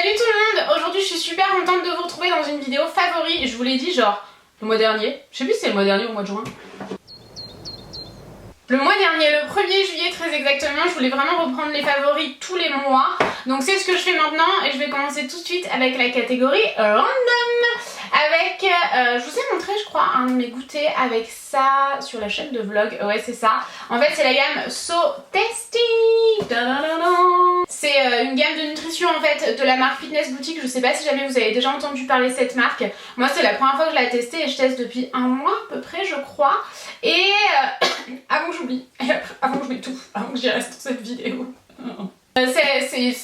Salut tout le monde. Aujourd'hui je suis super contente de vous retrouver dans une vidéo favori. Je vous l'ai dit genre le mois dernier. Je sais plus si c'est le mois dernier ou le mois de juin. Le mois dernier, le 1er juillet très exactement, je voulais vraiment reprendre les favoris tous les mois. Donc c'est ce que je fais maintenant et je vais commencer tout de suite avec la catégorie Random. Avec, je vous ai montré je crois un de mes goûters avec ça sur la chaîne de vlog. Ouais c'est ça. En fait c'est la gamme So Tasty. C'est une gamme de nutrition en fait de la marque Fitness Boutique. Je sais pas si jamais vous avez déjà entendu parler de cette marque. Moi c'est la première fois que je l'ai testée et je teste depuis un mois à peu près je crois. Et avant que j'oublie, avant que je m'étouffe, avant que j'y reste dans cette vidéo. C'est...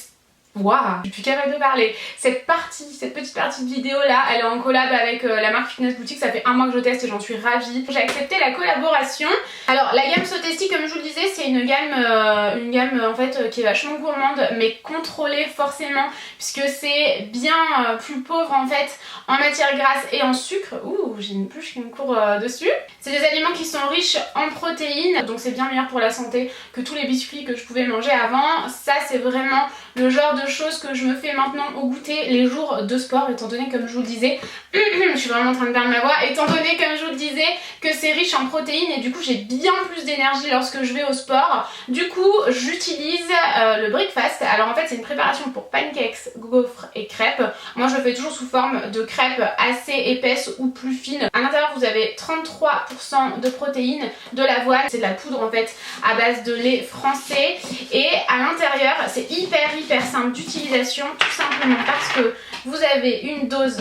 Waouh, je suis plus capable de parler. Cette petite partie de vidéo là, elle est en collab avec la marque Fitness Boutique. Ça fait un mois que je teste et j'en suis ravie. J'ai accepté la collaboration. Alors la gamme So Tasty, comme je vous le disais, c'est une gamme en fait qui est vachement gourmande mais contrôlée forcément puisque c'est bien plus pauvre en fait en matière grasse et en sucre. Ouh, j'ai une pluche qui me court dessus. C'est des aliments qui sont riches en protéines, donc c'est bien meilleur pour la santé que tous les biscuits que je pouvais manger avant. Ça c'est vraiment le genre de choses que je me fais maintenant au goûter les jours de sport, étant donné comme je vous le disais, je suis vraiment en train de perdre ma voix, étant donné comme je vous le disais que c'est riche en protéines et du coup j'ai bien plus d'énergie lorsque je vais au sport. Du coup j'utilise le breakfast. Alors en fait c'est une préparation pour pancakes, gaufres et crêpes. Moi je le fais toujours sous forme de crêpes assez épaisses ou plus fines. À l'intérieur vous avez 33% de protéines, de l'avoine, c'est de la poudre en fait à base de lait français et à l'intérieur c'est hyper simple d'utilisation tout simplement parce que vous avez une dose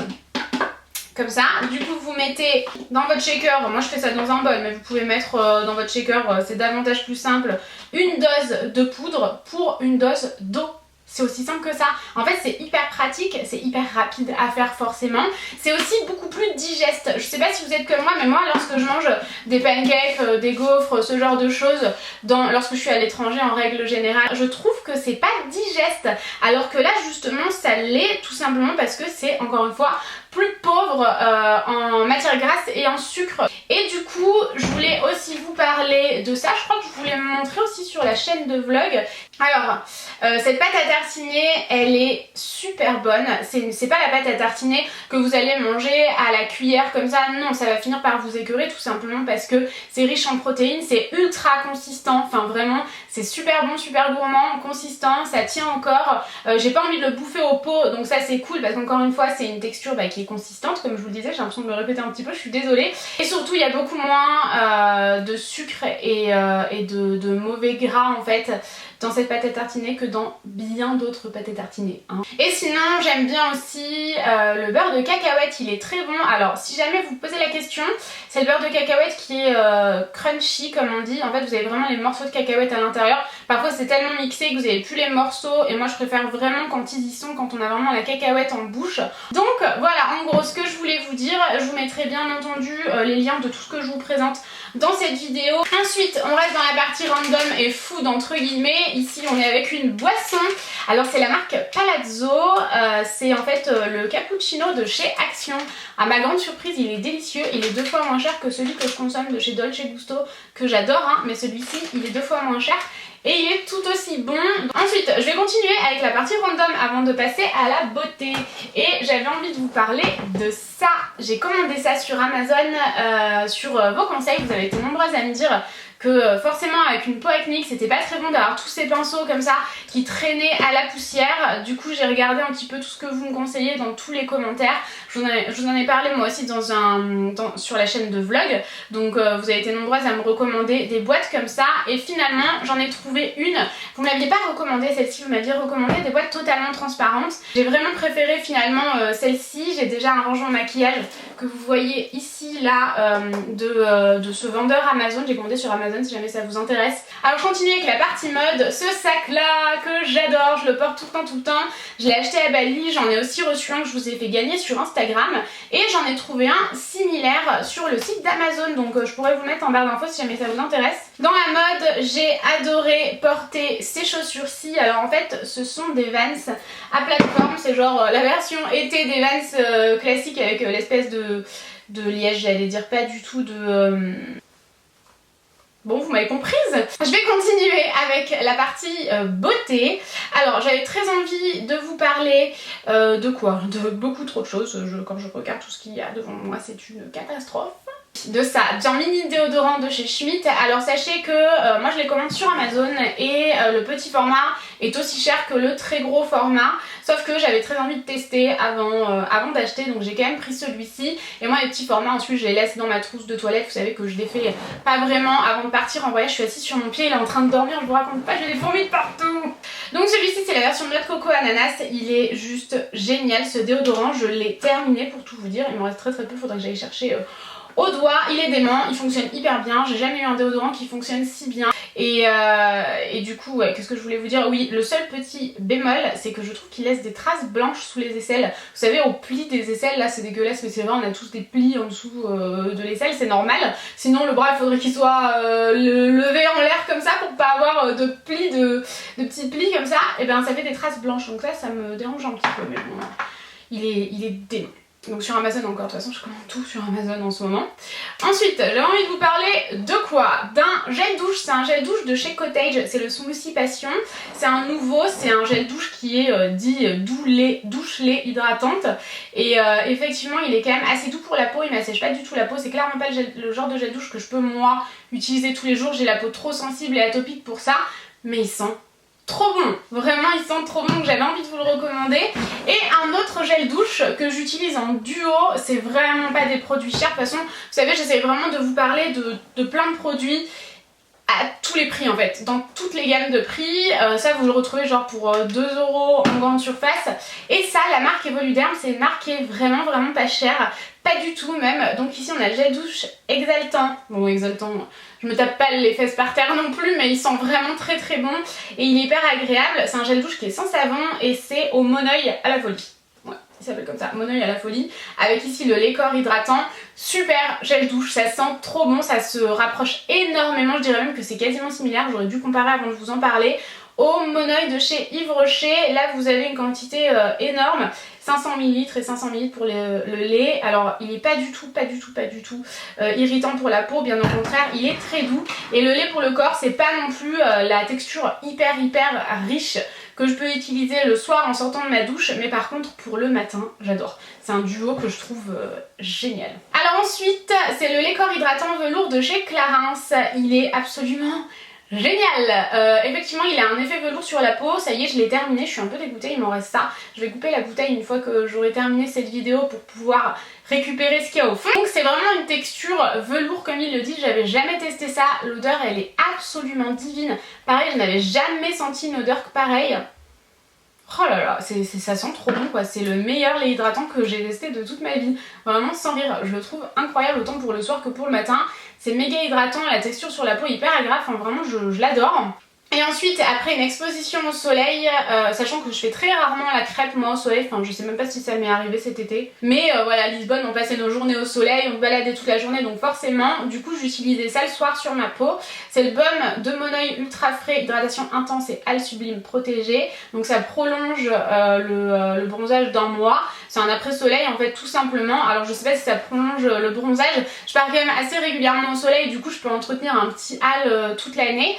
comme ça, du coup vous mettez dans votre shaker, moi je fais ça dans un bol mais vous pouvez mettre dans votre shaker, c'est davantage plus simple, une dose de poudre pour une dose d'eau. C'est aussi simple que ça. En fait c'est hyper pratique, c'est hyper rapide à faire forcément. C'est aussi beaucoup plus digeste. Je sais pas si vous êtes comme moi, mais moi lorsque je mange des pancakes, des gaufres, ce genre de choses, lorsque je suis à l'étranger en règle générale, je trouve que c'est pas digeste. Alors que là justement ça l'est tout simplement parce que c'est encore une fois plus pauvre en matière grasse et en sucre. Et du coup je voulais aussi vous parler de ça. Je crois que je voulais me montrer aussi sur la chaîne de vlog. Alors cette pâte à tartiner elle est super bonne. C'est pas la pâte à tartiner que vous allez manger à la cuillère comme ça. Non, ça va finir par vous écœurer tout simplement parce que c'est riche en protéines, c'est ultra consistant. Enfin vraiment c'est super bon, super gourmand, consistant, ça tient encore. J'ai pas envie de le bouffer au pot donc ça c'est cool parce qu'encore une fois c'est une texture qui est consistante comme je vous le disais. J'ai l'impression de me répéter un petit peu, je suis désolée. Et surtout il y a beaucoup moins de sucre et de mauvais gras en fait dans cette pâte à tartiner que dans bien d'autres pâtes à tartiner hein. Et sinon j'aime bien aussi le beurre de cacahuète, il est très bon. Alors si jamais vous posez la question, c'est le beurre de cacahuète qui est crunchy comme on dit. En fait vous avez vraiment les morceaux de cacahuète à l'intérieur. Parfois c'est tellement mixé que vous avez plus les morceaux et moi je préfère vraiment quand ils y sont, quand on a vraiment la cacahuète en bouche. Donc voilà en gros ce que je voulais vous dire. Je vous mettrai bien entendu les liens de tout ce que je vous présente dans cette vidéo. Ensuite on reste dans la partie random et food entre guillemets. Ici on est avec une boisson. Alors c'est la marque Palazzo. C'est en fait le cappuccino de chez Action. À ma grande surprise il est délicieux. Il est 2 fois moins cher que celui que je consomme de chez Dolce Gusto que j'adore hein, mais celui-ci il est 2 fois moins cher. Et il est tout aussi bon. Ensuite, je vais continuer avec la partie random avant de passer à la beauté. Et j'avais envie de vous parler de ça. J'ai commandé ça sur Amazon sur vos conseils. Vous avez été nombreuses à me dire que forcément avec une peau acnéique c'était pas très bon d'avoir tous ces pinceaux comme ça qui traînaient à la poussière. Du coup j'ai regardé un petit peu tout ce que vous me conseillez dans tous les commentaires. Je vous en ai parlé moi aussi sur la chaîne de vlog. Donc vous avez été nombreuses à me recommander des boîtes comme ça. Et finalement j'en ai trouvé une. Vous ne m'aviez pas recommandé celle-ci, vous m'aviez recommandé des boîtes totalement transparentes. J'ai vraiment préféré finalement celle-ci. J'ai déjà un rangement maquillage que vous voyez ici là de ce vendeur Amazon. J'ai commandé sur Amazon si jamais ça vous intéresse. Alors je continue avec la partie mode. Ce sac là que j'adore, je le porte tout le temps. Je l'ai acheté à Bali, j'en ai aussi reçu un que je vous ai fait gagner sur Instagram et j'en ai trouvé un similaire sur le site d'Amazon. Donc je pourrais vous mettre en barre d'infos si jamais ça vous intéresse. Dans la mode, j'ai adoré porter ces chaussures-ci. Alors en fait ce sont des Vans à plateforme, c'est genre la version été des Vans classiques avec l'espèce de liège, j'allais dire pas du tout de... Bon, vous m'avez comprise. Je vais continuer avec la partie beauté. Alors, j'avais très envie de vous parler de quoi? De beaucoup trop de choses. Quand je regarde tout ce qu'il y a devant moi, c'est une catastrophe. De ça, d'un mini déodorant de chez Schmitt. Alors sachez que moi je les commande sur Amazon et le petit format est aussi cher que le très gros format, sauf que j'avais très envie de tester avant d'acheter, donc j'ai quand même pris celui-ci. Et moi les petits formats ensuite je les laisse dans ma trousse de toilette, vous savez que je les fais pas vraiment avant de partir en voyage. Je suis assise sur mon pied, il est en train de dormir, je vous raconte pas, j'ai des fourmis de partout. Donc celui-ci c'est la version noix de coco ananas, il est juste génial ce déodorant, je l'ai terminé pour tout vous dire, il me reste très peu, faudrait que j'aille chercher au doigt. Il est dément, il fonctionne hyper bien, j'ai jamais eu un déodorant qui fonctionne si bien. Et du coup, ouais, qu'est-ce que je voulais vous dire? Oui, le seul petit bémol, c'est que je trouve qu'il laisse des traces blanches sous les aisselles. Vous savez, au pli des aisselles, là c'est dégueulasse, mais c'est vrai, on a tous des plis en dessous de l'aisselle, c'est normal. Sinon, le bras, il faudrait qu'il soit levé en l'air comme ça pour pas avoir de plis, de petits plis comme ça. Et ben ça fait des traces blanches, donc ça me dérange un petit peu, mais bon, il est dément. Donc sur Amazon encore, de toute façon je commande tout sur Amazon en ce moment. Ensuite, j'avais envie de vous parler de quoi? D'un gel douche, c'est un gel douche de chez Cottage, c'est le Smoothie Passion. C'est un nouveau, c'est un gel douche qui est dit douche lait hydratante. Et effectivement il est quand même assez doux pour la peau, il m'assèche pas du tout la peau. C'est clairement pas le genre de gel douche que je peux moi utiliser tous les jours. J'ai la peau trop sensible et atopique pour ça, mais il sent trop bon, vraiment il sent trop bon, que j'avais envie de vous le recommander. Et un autre gel douche que j'utilise en duo, c'est vraiment pas des produits chers. De toute façon, vous savez, j'essaie vraiment de vous parler de plein de produits à tous les prix en fait, dans toutes les gammes de prix. Ça vous le retrouvez genre pour 2 € en grande surface. Et ça, la marque Evoluderm, c'est une marque qui est vraiment pas chère, pas du tout même. Donc ici on a le gel douche exaltant. Bon, exaltant, je me tape pas les fesses par terre non plus, mais il sent vraiment très bon et il est hyper agréable. C'est un gel douche qui est sans savon et c'est au Moneuil à la folie. Ouais, il s'appelle comme ça, Moneuil à la folie. Avec ici le lait corps hydratant. Super gel douche, ça sent trop bon, ça se rapproche énormément, je dirais même que c'est quasiment similaire, j'aurais dû comparer avant de vous en parler, au Moneuil de chez Yves Rocher. Là vous avez une quantité énorme, 500 ml et 500 ml pour le lait. Alors il est pas du tout irritant pour la peau, bien au contraire, il est très doux. Et le lait pour le corps, c'est pas non plus la texture hyper riche que je peux utiliser le soir en sortant de ma douche, mais par contre pour le matin, j'adore. C'est un duo que je trouve génial. Alors ensuite, c'est le lait corps hydratant velours de chez Clarins. Il est absolument génial. Effectivement il a un effet velours sur la peau, ça y est je l'ai terminé, je suis un peu dégoûtée, il m'en reste ça. Je vais couper la bouteille une fois que j'aurai terminé cette vidéo pour pouvoir récupérer ce qu'il y a au fond. Donc c'est vraiment une texture velours comme il le dit, j'avais jamais testé ça, l'odeur elle est absolument divine. Pareil, je n'avais jamais senti une odeur pareille. Oh là là, ça sent trop bon quoi, c'est le meilleur lait hydratant que j'ai testé de toute ma vie. Vraiment sans rire, je le trouve incroyable autant pour le soir que pour le matin. C'est méga hydratant, la texture sur la peau est hyper agréable, enfin vraiment je l'adore. Et ensuite, après une exposition au soleil, sachant que je fais très rarement la crêpe moi au soleil, enfin je sais même pas si ça m'est arrivé cet été, mais voilà, à Lisbonne on passait nos journées au soleil, on se baladait toute la journée, donc forcément, du coup j'utilisais ça le soir sur ma peau. C'est le baume de Moneuil ultra frais, hydratation intense et hale sublime protégée, donc ça prolonge le bronzage d'un mois. C'est un après soleil en fait tout simplement. Alors je sais pas si ça prolonge le bronzage, je pars quand même assez régulièrement au soleil, du coup je peux entretenir un petit hale toute l'année.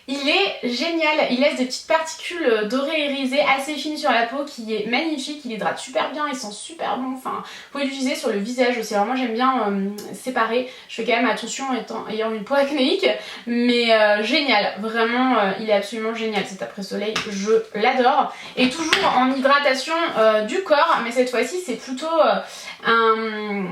Il est génial, il laisse des petites particules dorées irisées assez fines sur la peau qui est magnifique, il hydrate super bien, il sent super bon, enfin vous pouvez l'utiliser sur le visage aussi. Alors moi j'aime bien séparer, je fais quand même attention ayant une peau acnéique, mais génial, vraiment il est absolument génial cet après-soleil, je l'adore. Et toujours en hydratation du corps, mais cette fois-ci c'est plutôt une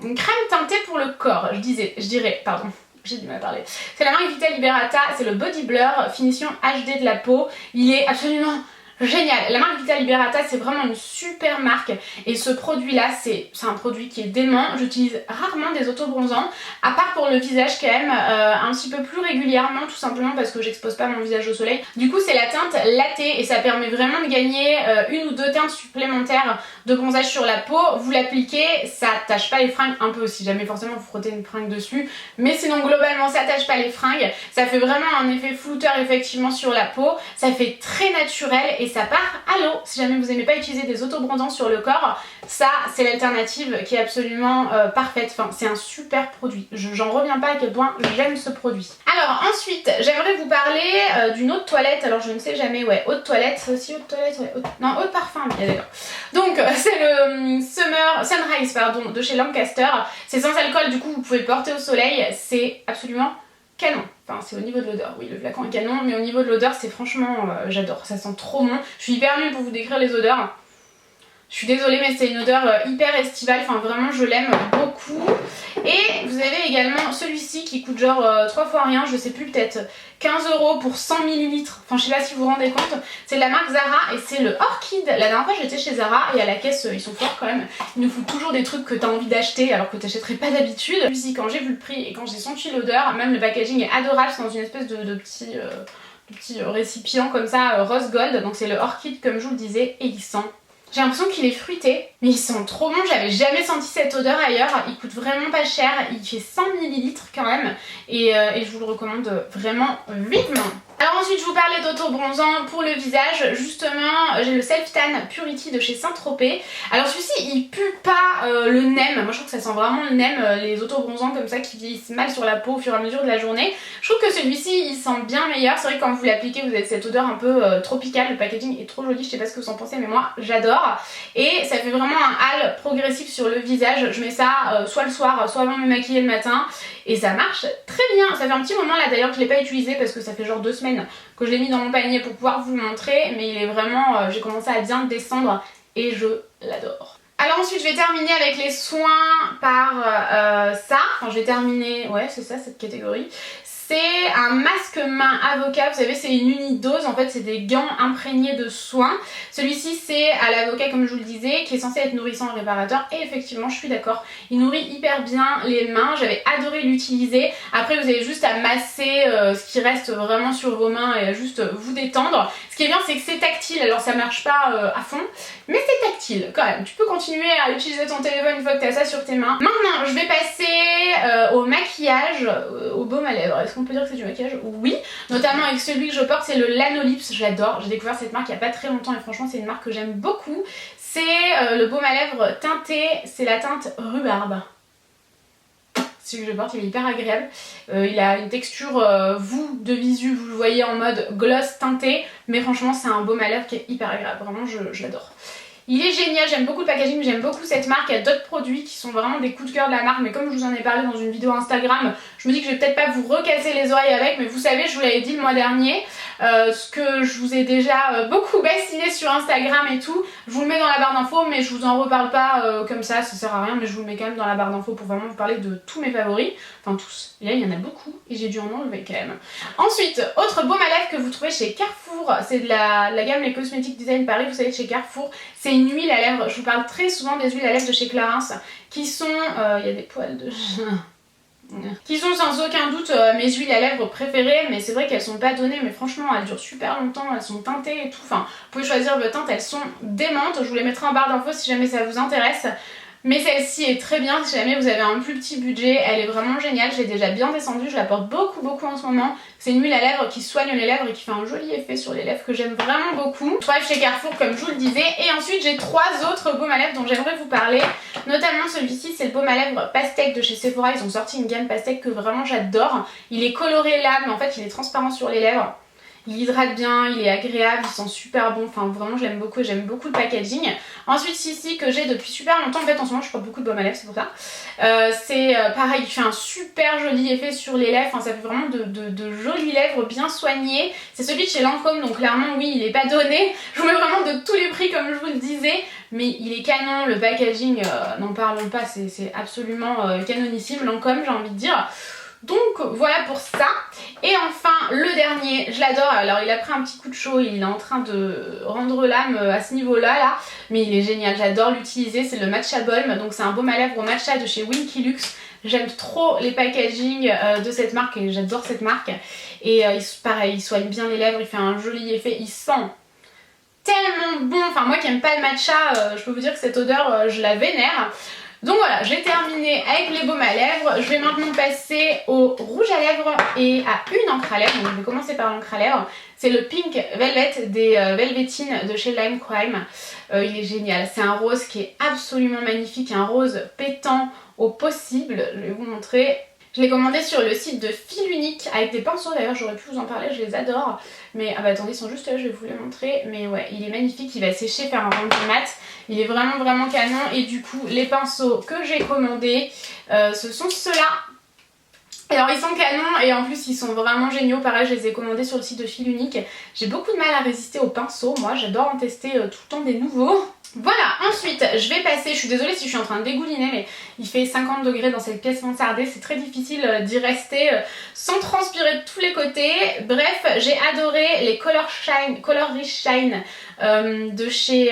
crème teintée pour le corps, je dirais, pardon. J'ai du mal à parler. C'est la marque Vita Liberata, c'est le Body Blur, finition HD de la peau. Il est absolument génial. La marque Vita Liberata, c'est vraiment une super marque. Et ce produit-là, c'est un produit qui est dément. J'utilise rarement des autobronzants, à part pour le visage quand même, un petit peu plus régulièrement, tout simplement parce que j'expose pas mon visage au soleil. Du coup, c'est la teinte latte et ça permet vraiment de gagner une ou deux teintes supplémentaires de bronzage sur la peau. Vous l'appliquez, ça tâche pas les fringues, un peu si jamais forcément vous frottez une fringue dessus, mais sinon globalement ça tâche pas les fringues. Ça fait vraiment un effet flouteur effectivement sur la peau, ça fait très naturel et ça part à l'eau. Si jamais vous aimez pas utiliser des autobronzants sur le corps, ça c'est l'alternative qui est absolument parfaite. Enfin, c'est un super produit. J'en reviens pas à quel point j'aime ce produit. Alors ensuite, j'aimerais vous parler d'une eau de toilette. Alors je ne sais jamais, ouais, eau de toilette, c'est aussi eau de toilette, ouais, non, eau de parfum, bien d'accord. Donc c'est le Sunrise pardon, de chez Lancaster. C'est sans alcool, du coup vous pouvez le porter au soleil, c'est absolument canon. Enfin c'est au niveau de l'odeur, oui le flacon est canon, mais au niveau de l'odeur c'est franchement, j'adore, ça sent trop bon. Je suis hyper nulle pour vous décrire les odeurs. Je suis désolée mais c'est une odeur hyper estivale, enfin vraiment je l'aime beaucoup. Et vous avez également celui-ci qui coûte genre 3 fois rien, je sais plus, peut-être 15 € pour 100 ml. Enfin je sais pas si vous vous rendez compte, c'est de la marque Zara et c'est le Orchid. La dernière fois j'étais chez Zara et à la caisse ils sont forts quand même. Ils nous foutent toujours des trucs que t'as envie d'acheter alors que t'achèterais pas d'habitude. Celui-ci quand j'ai vu le prix et quand j'ai senti l'odeur, même le packaging est adorable, c'est dans une espèce de petit récipient comme ça rose gold. Donc c'est le Orchid comme je vous le disais et il sent... J'ai l'impression qu'il est fruité, mais il sent trop bon, j'avais jamais senti cette odeur ailleurs, il coûte vraiment pas cher, il fait 100 ml quand même, et je vous le recommande vraiment vivement. Alors ensuite je vous parlais d'autobronzant pour le visage, justement j'ai le Self Tan Purity de chez Saint-Tropez. Alors celui-ci il pue pas le nem, moi je trouve que ça sent vraiment le nem, les autobronzants comme ça qui vieillissent mal sur la peau au fur et à mesure de la journée. Je trouve que celui-ci il sent bien meilleur, c'est vrai que quand vous l'appliquez vous avez cette odeur un peu tropicale, le packaging est trop joli, je sais pas ce que vous en pensez mais moi j'adore. Et ça fait vraiment un hâle progressif sur le visage, je mets ça soit le soir, soit avant de me maquiller le matin. Et ça marche très bien. Ça fait un petit moment là d'ailleurs que je l'ai pas utilisé parce que ça fait genre 2 semaines que je l'ai mis dans mon panier pour pouvoir vous le montrer. Mais il est vraiment, j'ai commencé à bien descendre et je l'adore. Alors ensuite je vais terminer avec les soins par ça. Enfin je vais terminer, ouais c'est ça cette catégorie. C'est un masque main avocat, vous savez c'est une unidose, en fait c'est des gants imprégnés de soins. Celui-ci c'est à l'avocat comme je vous le disais, qui est censé être nourrissant et réparateur et effectivement je suis d'accord, il nourrit hyper bien les mains, j'avais adoré l'utiliser. Après vous avez juste à masser ce qui reste vraiment sur vos mains et à juste vous détendre. Ce qui est bien c'est que c'est tactile, alors ça marche pas à fond, mais c'est tactile quand même. Tu peux continuer à utiliser ton téléphone une fois que tu as ça sur tes mains. Maintenant je vais passer au maquillage, au baume à lèvres. Est-ce qu'on peut dire que c'est du maquillage? Oui, notamment avec celui que je porte, c'est le Lanolips, j'adore. J'ai découvert cette marque il n'y a pas très longtemps et franchement c'est une marque que j'aime beaucoup. C'est le baume à lèvres teinté, c'est la teinte rhubarbe. Celui que je porte il est hyper agréable, il a une texture vous de visu, vous le voyez en mode gloss teinté, mais franchement c'est un baume à lèvres qui est hyper agréable, vraiment je l'adore. Il est génial, j'aime beaucoup le packaging, j'aime beaucoup cette marque, il y a d'autres produits qui sont vraiment des coups de cœur de la marque, mais comme je vous en ai parlé dans une vidéo Instagram, je me dis que je vais peut-être pas vous recasser les oreilles avec, mais vous savez, je vous l'avais dit le mois dernier, ce que je vous ai déjà beaucoup bassiné sur Instagram et tout, je vous le mets dans la barre d'infos, mais je vous en reparle pas comme ça sert à rien, mais je vous le mets quand même dans la barre d'infos pour vraiment vous parler de tous mes favoris, enfin tous, et là il y en a beaucoup, et j'ai dû en enlever quand même. Ensuite, autre baume à lèvres que vous trouvez chez Carrefour, c'est de la gamme Les Cosmétiques Design Paris, vous savez chez Carrefour, c'est une huile à lèvres, je vous parle très souvent des huiles à lèvres de chez Clarins, qui sont, il y a des poils de... qui sont sans aucun doute mes huiles à lèvres préférées, mais c'est vrai qu'elles sont pas données, mais franchement elles durent super longtemps, elles sont teintées et tout, enfin vous pouvez choisir vos teintes, elles sont démentes, je vous les mettrai en barre d'infos si jamais ça vous intéresse. Mais celle-ci est très bien si jamais vous avez un plus petit budget, elle est vraiment géniale, je l'ai déjà bien descendue, je la porte beaucoup en ce moment. C'est une huile à lèvres qui soigne les lèvres et qui fait un joli effet sur les lèvres que j'aime vraiment beaucoup. Bref, chez Carrefour comme je vous le disais. Et ensuite j'ai 3 autres baumes à lèvres dont j'aimerais vous parler. Notamment celui-ci, c'est le baume à lèvres Pastèque de chez Sephora, ils ont sorti une gamme Pastèque que vraiment j'adore. Il est coloré là, mais en fait il est transparent sur les lèvres. Il hydrate bien, il est agréable, il sent super bon, enfin vraiment je l'aime beaucoup et j'aime beaucoup le packaging. Ensuite ici que j'ai depuis super longtemps, en fait en ce moment je porte beaucoup de baume à lèvres, c'est pour ça. C'est pareil, il fait un super joli effet sur les lèvres, enfin, ça fait vraiment de jolies lèvres bien soignées. C'est celui de chez Lancôme, donc clairement oui il est pas donné, je vous mets vraiment de tous les prix comme je vous le disais. Mais il est canon, le packaging, n'en parlons pas, c'est absolument canonissime, Lancôme j'ai envie de dire. Donc voilà pour ça. Et enfin le dernier, je l'adore, alors il a pris un petit coup de chaud, il est en train de rendre l'âme à ce niveau là, mais il est génial, j'adore l'utiliser, c'est le Matcha Balm, donc c'est un baume à lèvres au matcha de chez Winky Luxe. J'aime trop les packaging de cette marque et j'adore cette marque. Et pareil, il soigne bien les lèvres, il fait un joli effet, il sent tellement bon, enfin moi qui aime pas le matcha, je peux vous dire que cette odeur je la vénère. Donc voilà, j'ai terminé avec les baumes à lèvres. Je vais maintenant passer au rouge à lèvres et à une encre à lèvres. Donc je vais commencer par l'encre à lèvres. C'est le Pink Velvet des Velvetines de chez Lime Crime. Il est génial, c'est un rose qui est absolument magnifique, un rose pétant au possible, je vais vous montrer. Je l'ai commandé sur le site de Fil Unique avec des pinceaux, d'ailleurs j'aurais pu vous en parler, je les adore. Mais ah bah attendez, ils sont juste là, je vais vous les montrer. Mais ouais, il est magnifique, il va sécher, faire un rendu mat. Il est vraiment vraiment canon. Et du coup, les pinceaux que j'ai commandés, ce sont ceux-là. Alors ils sont canons et en plus ils sont vraiment géniaux, pareil je les ai commandés sur le site de Fil Unique. J'ai beaucoup de mal à résister aux pinceaux, moi j'adore en tester tout le temps des nouveaux. Voilà, ensuite je vais passer, je suis désolée si je suis en train de dégouliner mais il fait 50 degrés dans cette pièce mansardée, c'est très difficile d'y rester sans transpirer de tous les côtés. Bref, j'ai adoré les Color Rich Shine de chez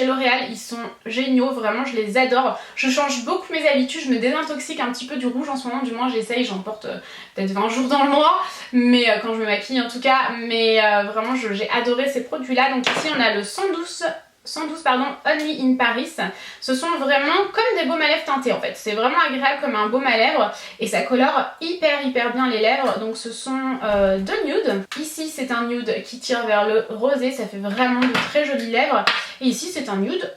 L'Oréal, ils sont géniaux, vraiment je les adore. Je change beaucoup mes habitudes, je me désintoxique un petit peu du rouge en ce moment, du moins j'essaye, j'en porte peut-être 20 jours dans le mois, mais quand je me maquille en tout cas, mais vraiment j'ai adoré ces produits là. Donc ici on a le 112 Only in Paris. Ce sont vraiment comme des baumes à lèvres teintés en fait. C'est vraiment agréable comme un baume à lèvres et ça colore hyper bien les lèvres. Donc ce sont deux nudes. Ici c'est un nude qui tire vers le rosé, ça fait vraiment de très jolies lèvres. Et ici c'est un nude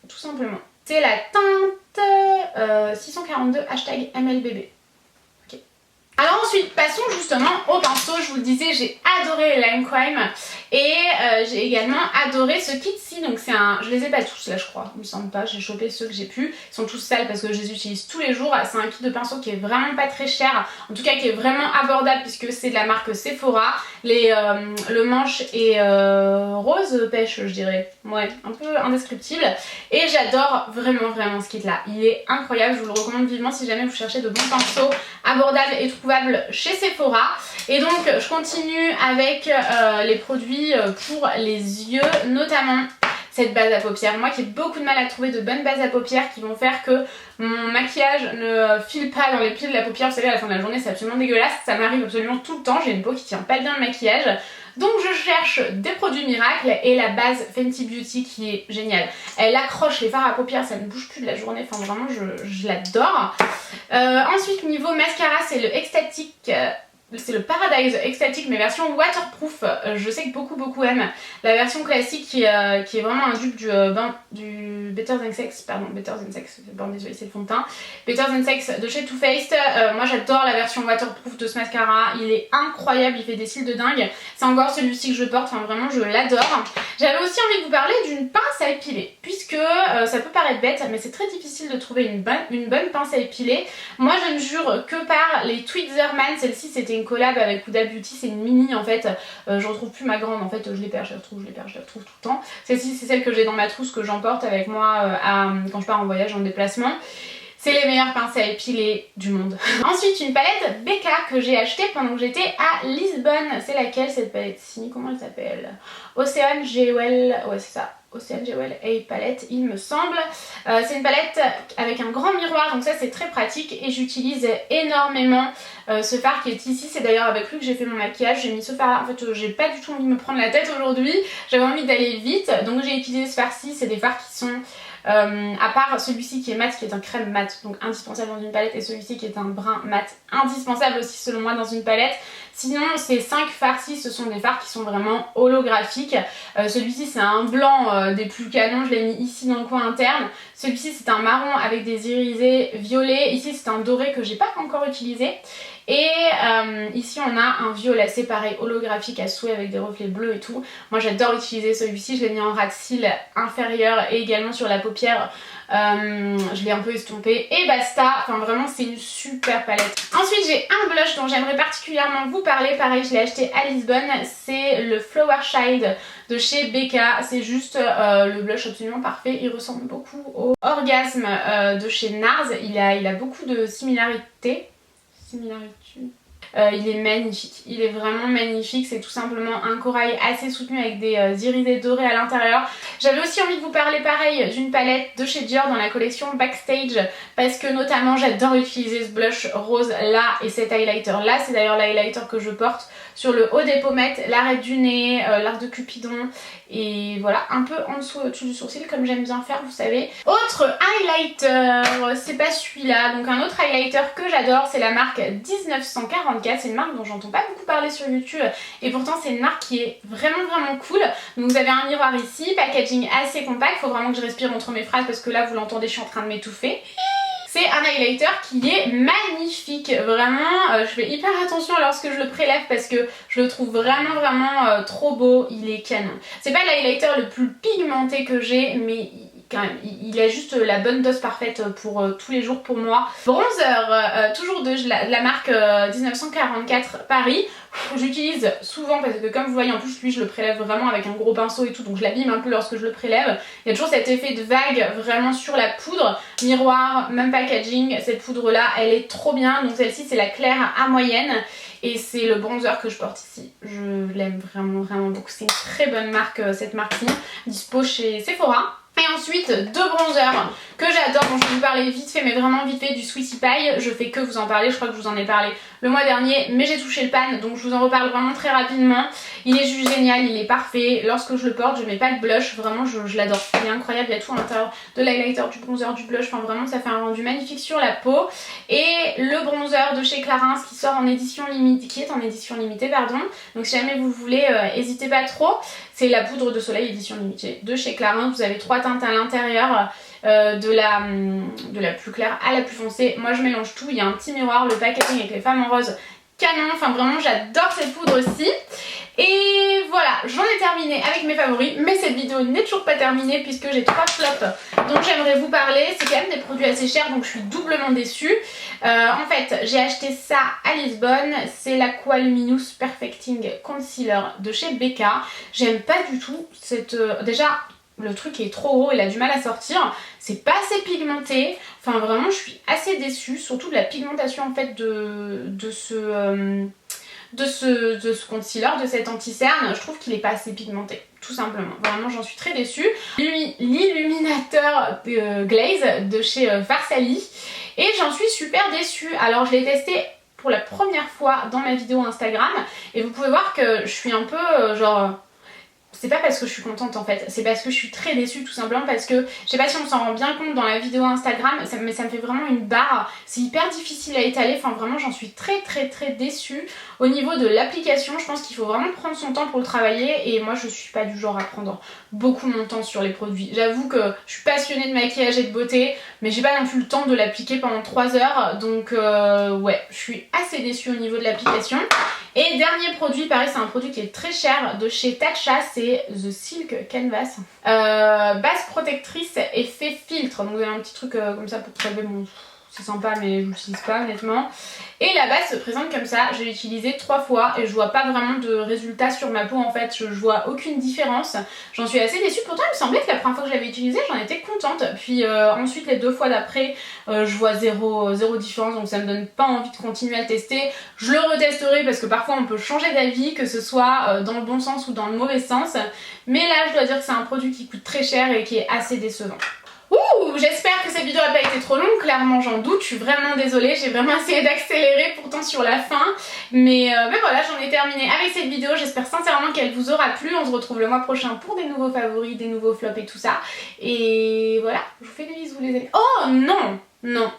tout simplement. C'est la teinte 642 #MLBB. Alors ensuite, passons justement au pinceau. Je vous le disais, j'ai adoré Lime Crime et j'ai également adoré ce kit-ci. Donc c'est un... Je les ai pas tous là je crois, il me semble pas, j'ai chopé ceux que j'ai pu. Ils sont tous sales parce que je les utilise tous les jours. C'est un kit de pinceau qui est vraiment pas très cher, en tout cas qui est vraiment abordable puisque c'est de la marque Sephora. Le manche est rose pêche je dirais, ouais, un peu indescriptible. Et j'adore vraiment ce kit là, il est incroyable, je vous le recommande vivement si jamais vous cherchez de bons pinceaux abordables et chez Sephora. Et donc je continue avec les produits pour les yeux, notamment cette base à paupières. Moi qui ai beaucoup de mal à trouver de bonnes bases à paupières qui vont faire que mon maquillage ne file pas dans les plis de la paupière. Vous savez, à la fin de la journée c'est absolument dégueulasse, ça m'arrive absolument tout le temps, j'ai une peau qui tient pas bien le maquillage. Donc je cherche des produits miracles et la base Fenty Beauty qui est géniale. Elle accroche les fards à paupières, ça ne bouge plus de la journée, enfin vraiment je l'adore. Ensuite niveau mascara c'est le Ecstatic... c'est le Paradise Ecstatic mais version waterproof. Je sais que beaucoup aiment la version classique qui est vraiment un dupe du Better Than Sex, bon désolé c'est le fond de teint, Better Than Sex de chez Too Faced. Moi j'adore la version waterproof de ce mascara, il est incroyable, il fait des cils de dingue. C'est encore celui-ci que je porte, enfin vraiment je l'adore. J'avais aussi envie de vous parler d'une pince à épiler, puisque ça peut paraître bête mais c'est très difficile de trouver une bonne pince à épiler. Moi je ne jure que par les Tweezerman, celle-ci c'était une collab avec Huda Beauty, c'est une mini en fait, je retrouve plus ma grande en fait, je les perds, je les retrouve tout le temps. Celle-ci c'est celle que j'ai dans ma trousse que j'emporte avec moi quand je pars en voyage, en déplacement. C'est les meilleures pinces à épiler du monde. Ensuite une palette Becca que j'ai achetée pendant que j'étais à Lisbonne. C'est laquelle cette palette-ci? Comment elle s'appelle? Ocean Jewel, ouais c'est ça. Ocean Jewel A palette il me semble. C'est une palette avec un grand miroir donc ça c'est très pratique et j'utilise énormément ce fard qui est ici. C'est d'ailleurs avec lui que j'ai fait mon maquillage, j'ai mis ce fard là. En fait j'ai pas du tout envie de me prendre la tête aujourd'hui, j'avais envie d'aller vite donc j'ai utilisé ce fard-ci. C'est des fards qui sont à part celui-ci qui est mat, qui est un crème mat donc indispensable dans une palette, et celui-ci qui est un brun mat indispensable aussi selon moi dans une palette. Sinon ces 5 fards-ci ce sont des fards qui sont vraiment holographiques. Celui-ci c'est un blanc des plus canons, je l'ai mis ici dans le coin interne. Celui-ci c'est un marron avec des irisés violets. Ici c'est un doré que j'ai pas encore utilisé. Et ici on a un violet, c'est pareil, holographique à souhait avec des reflets bleus et tout. Moi j'adore utiliser celui-ci, je l'ai mis en ras de cils inférieur et également sur la paupière. Je l'ai un peu estompé et basta, enfin vraiment c'est une super palette. Ensuite j'ai un blush dont j'aimerais particulièrement vous parler, pareil je l'ai acheté à Lisbonne, c'est le Flower Shade de chez Becca. C'est juste le blush absolument parfait, il ressemble beaucoup au Orgasme de chez NARS, il a beaucoup de similarités. Il est magnifique, il est vraiment magnifique, c'est tout simplement un corail assez soutenu avec des irisés dorés à l'intérieur. J'avais aussi envie de vous parler pareil d'une palette de chez Dior dans la collection Backstage parce que notamment j'adore utiliser ce blush rose là et cet highlighter là. C'est d'ailleurs l'highlighter que je porte sur le haut des pommettes, l'arête du nez, l'arc de Cupidon et voilà un peu en dessous et au-dessus du sourcil comme j'aime bien faire vous savez. Autre highlighter, c'est pas celui-là, donc un autre highlighter que j'adore c'est la marque 1944 1944. C'est une marque dont j'entends pas beaucoup parler sur YouTube et pourtant c'est une marque qui est vraiment cool. Donc vous avez un miroir ici, packaging assez compact, faut vraiment que je respire entre mes phrases parce que là vous l'entendez, je suis en train de m'étouffer. C'est un highlighter qui est magnifique, vraiment je fais hyper attention lorsque je le prélève parce que je le trouve vraiment trop beau, il est canon. C'est pas l'highlighter le plus pigmenté que j'ai mais quand même, il a juste la bonne dose parfaite pour tous les jours pour moi. Bronzer, toujours de la marque 1944 Paris. J'utilise souvent parce que comme vous voyez en plus lui je le prélève vraiment avec un gros pinceau et tout donc je l'abîme un peu lorsque je le prélève. Il y a toujours cet effet de vague vraiment sur la poudre. Miroir, même packaging, cette poudre là elle est trop bien. Donc celle-ci c'est la claire à moyenne et c'est le bronzer que je porte ici. Je l'aime vraiment beaucoup. C'est une très bonne marque cette marque-ci, dispo chez Sephora. Et ensuite, deux bronzers que j'adore, bon, je vais vous parler vite fait mais vraiment vite fait du Sweetie Pie. Je fais que vous en parler, je crois que je vous en ai parlé le mois dernier mais j'ai touché le pan donc je vous en reparle vraiment très rapidement. Il est juste génial, il est parfait. Lorsque je le porte, je mets pas de blush, vraiment je l'adore. Il est incroyable, il y a tout à l'intérieur, de l'highlighter, du bronzer, du blush, enfin vraiment ça fait un rendu magnifique sur la peau. Et le bronzer de chez Clarins qui sort en édition limitée, qui est en édition limitée pardon. Donc si jamais vous voulez, n'hésitez pas trop. C'est la poudre de soleil édition limitée de chez Clarins. Vous avez 3 teintes à l'intérieur, de la plus claire à la plus foncée. Moi je mélange tout, il y a un petit miroir, le packaging avec les femmes en rose canon, enfin vraiment j'adore cette poudre-ci. Et voilà, j'en ai terminé avec mes favoris, mais cette vidéo n'est toujours pas terminée puisque j'ai 3 flops dont j'aimerais vous parler. C'est quand même des produits assez chers donc je suis doublement déçue. En fait, j'ai acheté ça à Lisbonne, c'est l'Aqua Luminous Perfecting Concealer de chez Becca. J'aime pas du tout cette... déjà, le truc est trop gros, il a du mal à sortir, c'est pas assez pigmenté, enfin vraiment je suis assez déçue, surtout de la pigmentation en fait de ce concealer, de cet anti-cerne. Je trouve qu'il est pas assez pigmenté, tout simplement, vraiment j'en suis très déçue. L'illuminateur glaze de chez Farsali et j'en suis super déçue. Alors je l'ai testé pour la première fois dans ma vidéo Instagram et vous pouvez voir que je suis un peu genre... C'est pas parce que je suis contente en fait, c'est parce que je suis très déçue tout simplement parce que je sais pas si on s'en rend bien compte dans la vidéo Instagram mais ça me fait vraiment une barre, c'est hyper difficile à étaler, enfin vraiment j'en suis très déçue. Au niveau de l'application je pense qu'il faut vraiment prendre son temps pour le travailler et moi je suis pas du genre à prendre beaucoup mon temps sur les produits. J'avoue que je suis passionnée de maquillage et de beauté mais j'ai pas non plus le temps de l'appliquer pendant 3 heures donc ouais je suis assez déçue au niveau de l'application. Et dernier produit, pareil c'est un produit qui est très cher de chez Tatcha, c'est The Silk Canvas. Base protectrice effet filtre, donc vous avez un petit truc comme ça pour prélever mon... C'est sympa mais je l'utilise pas honnêtement. Et la base se présente comme ça, j'ai utilisé 3 fois et je vois pas vraiment de résultat sur ma peau en fait, je vois aucune différence. J'en suis assez déçue, pourtant il me semblait que la première fois que je l'avais utilisé j'en étais contente. Puis ensuite les 2 fois d'après je vois zéro différence donc ça me donne pas envie de continuer à le tester. Je le retesterai parce que parfois on peut changer d'avis, que ce soit dans le bon sens ou dans le mauvais sens. Mais là je dois dire que c'est un produit qui coûte très cher et qui est assez décevant. Ouh, j'espère que cette vidéo n'a pas été trop longue, clairement j'en doute, je suis vraiment désolée, j'ai vraiment essayé d'accélérer pourtant sur la fin. Mais voilà, j'en ai terminé avec cette vidéo, j'espère sincèrement qu'elle vous aura plu. On se retrouve le mois prochain pour des nouveaux favoris, des nouveaux flops et tout ça. Et voilà, je vous fais des bisous les amis. Oh non, non.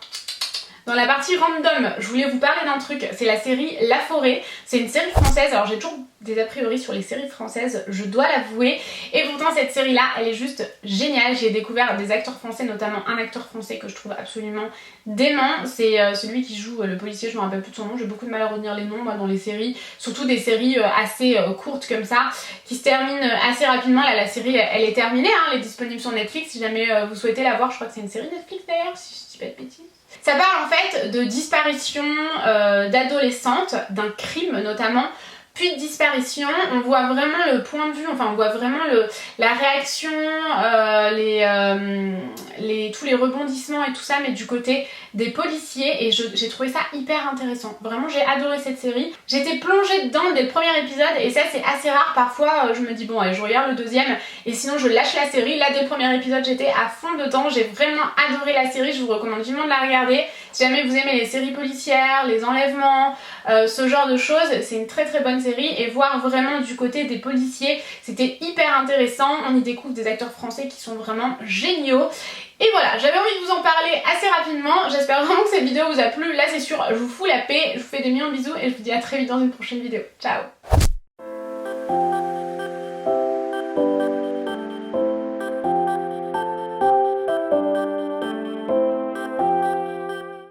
Dans la partie random, je voulais vous parler d'un truc, c'est la série La Forêt. C'est une série française, alors j'ai toujours des a priori sur les séries françaises, je dois l'avouer. Et pourtant cette série là, elle est juste géniale. J'ai découvert des acteurs français, notamment un acteur français que je trouve absolument dément. C'est celui qui joue le policier, je me rappelle plus de son nom, j'ai beaucoup de mal à retenir les noms moi dans les séries. Surtout des séries assez courtes comme ça, qui se terminent assez rapidement. Là la série elle est terminée, hein, elle est disponible sur Netflix si jamais vous souhaitez la voir. Je crois que c'est une série Netflix d'ailleurs, si je dis pas de bêtises. Ça parle en fait de disparition d'adolescentes, d'un crime notamment, puis de disparition. On voit vraiment le point de vue, enfin on voit vraiment la réaction, tous les rebondissements et tout ça, mais du côté des policiers, et j'ai trouvé ça hyper intéressant. Vraiment j'ai adoré cette série. J'étais plongée dedans dès le premier épisode et ça c'est assez rare. Parfois je me dis bon allez je regarde le deuxième et sinon je lâche la série. Là dès le premier épisode j'étais à fond dedans, j'ai vraiment adoré la série, je vous recommande vivement de la regarder. Si jamais vous aimez les séries policières, les enlèvements, ce genre de choses, c'est une très très bonne série et voir vraiment du côté des policiers, c'était hyper intéressant. On y découvre des acteurs français qui sont vraiment géniaux. Et voilà, j'avais envie de vous en parler assez rapidement. J'espère vraiment que cette vidéo vous a plu. Là c'est sûr, je vous fous la paix, je vous fais des millions de bisous et je vous dis à très vite dans une prochaine vidéo. Ciao!